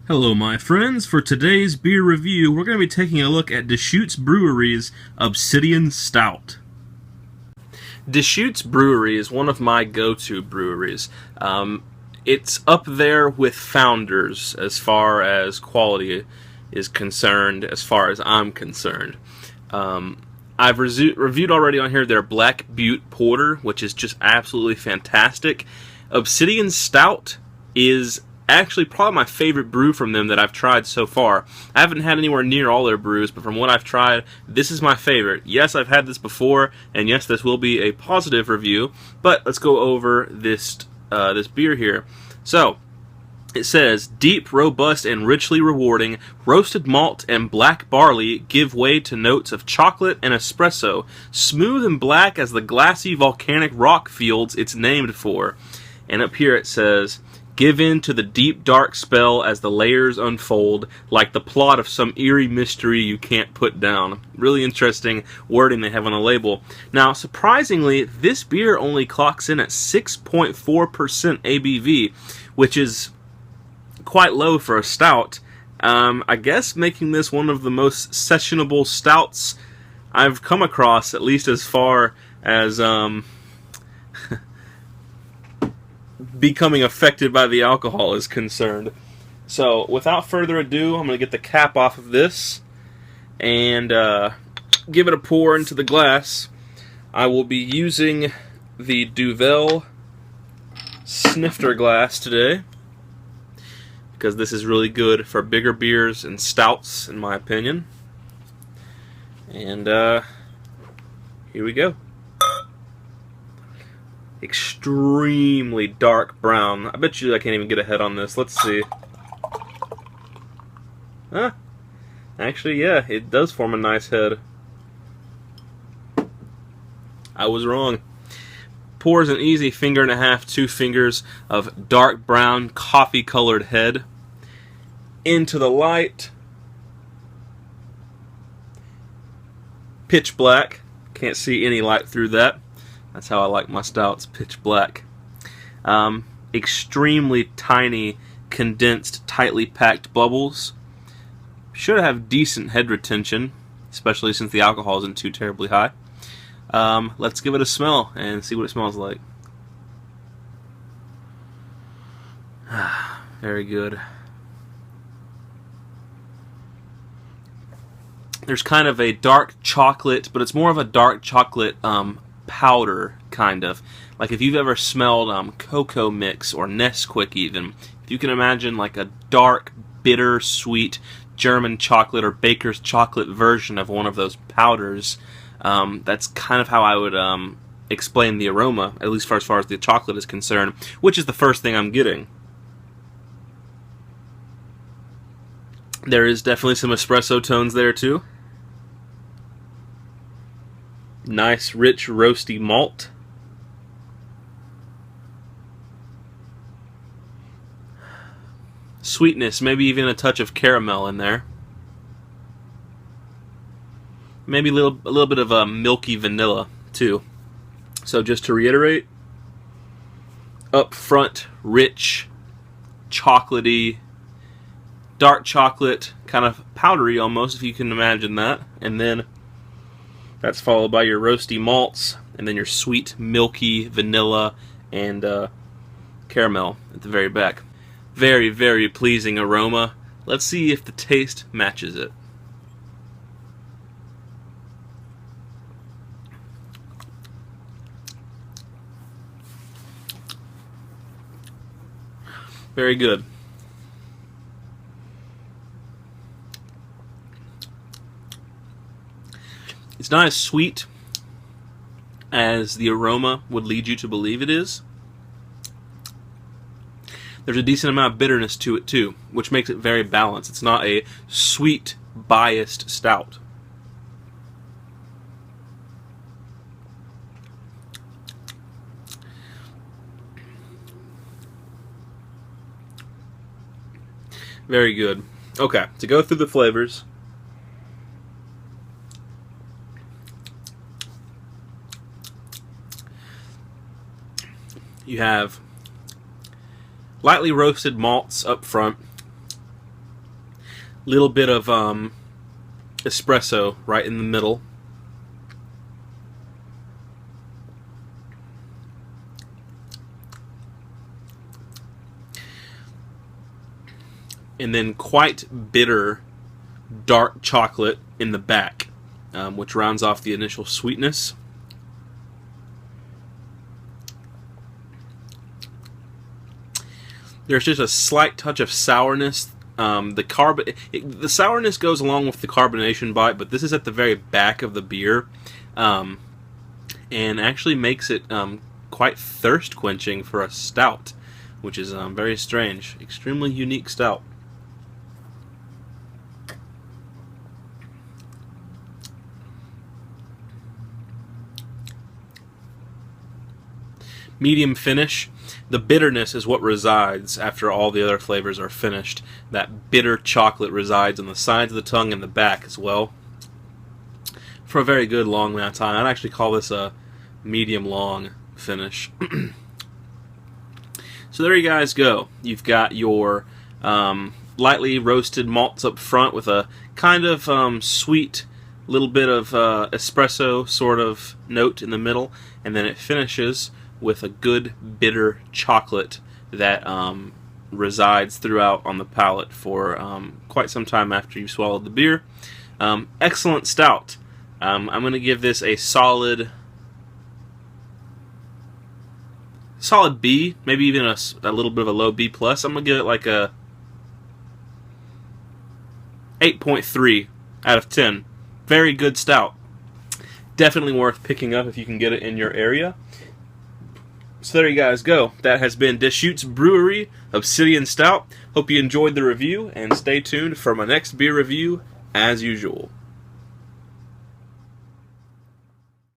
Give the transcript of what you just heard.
Hello, my friends. For today's beer review, we're going to be taking a look at Deschutes Brewery's Obsidian Stout. Deschutes Brewery is one of my go-to breweries. It's up there with Founders as far as quality is concerned, as far as I'm concerned. I've reviewed already on here their Black Butte Porter, which is just absolutely fantastic. Obsidian Stout is actually probably my favorite brew from them that I've tried so far. I haven't had anywhere near all their brews, but from what I've tried, this is my favorite. Yes, I've had this before, and yes, this will be a positive review, but let's go over this beer here. So, it says, deep, robust, and richly rewarding, roasted malt and black barley give way to notes of chocolate and espresso, smooth and black as the glassy volcanic rock fields it's named for. And up here it says, give in to the deep, dark spell as the layers unfold, like the plot of some eerie mystery you can't put down. Really interesting wording they have on the label. Now, surprisingly, this beer only clocks in at 6.4% ABV, which is quite low for a stout. I guess making this one of the most sessionable stouts I've come across, at least as far as becoming affected by the alcohol is concerned. So, without further ado, I'm going to get the cap off of this and give it a pour into the glass. I will be using the Duvel snifter glass today, because this is really good for bigger beers and stouts, in my opinion. And here we go. Extremely dark brown. I bet you I can't even get a head on this. Let's see. Huh? Actually, yeah, it does form a nice head. I was wrong. Pours an easy finger and a half, 2 fingers of dark brown, coffee-colored head into the light. Pitch black. Can't see any light through that. That's how I like my stouts, pitch black. Extremely tiny, condensed, tightly packed bubbles. Should have decent head retention, especially since the alcohol isn't too terribly high. Let's give it a smell and see what it smells like. Very good. There's kind of a dark chocolate, but it's more of a dark chocolate powder, kind of. Like if you've ever smelled cocoa mix or Nesquik even. If you can imagine like a dark, bitter, sweet German chocolate or baker's chocolate version of one of those powders, that's kind of how I would explain the aroma, at least as far as the chocolate is concerned, which is the first thing I'm getting. There is definitely some espresso tones there too. Nice, rich, roasty malt. Sweetness, maybe even a touch of caramel in there. Maybe a little bit of milky vanilla too. So just to reiterate, up front, rich, chocolatey, dark chocolate, kind of powdery almost, if you can imagine that. And then that's followed by your roasty malts, and then your sweet, milky vanilla and caramel at the very back. Very, very pleasing aroma. Let's see if the taste matches it. Very good. It's not as sweet as the aroma would lead you to believe it is. There's a decent amount of bitterness to it too, which makes it very balanced. It's not a sweet, biased stout. Very good. Okay, to go through the flavors. You have lightly roasted malts up front, Little bit of espresso right in the middle. And then quite bitter dark chocolate in the back, which rounds off the initial sweetness. There's just a slight touch of sourness. The sourness goes along with the carbonation bite, but this is at the very back of the beer, and actually makes it quite thirst quenching for a stout, which is very strange. Extremely unique stout. Medium finish. The bitterness is what resides after all the other flavors are finished. That bitter chocolate resides on the sides of the tongue and the back as well, for a very good long amount of time. I'd actually call this a medium long finish. So there you guys go. You've got your lightly roasted malts up front with a kind of sweet little bit of espresso sort of note in the middle, and then it finishes with a good bitter chocolate that resides throughout on the palate for quite some time after you've swallowed the beer. Excellent stout. I'm going to give this a solid B, maybe even a little bit of a low B+. I'm going to give it like a 8.3 out of 10. Very good stout. Definitely worth picking up if you can get it in your area. So there you guys go. That has been Deschutes Brewery Obsidian Stout. Hope you enjoyed the review, and stay tuned for my next beer review as usual.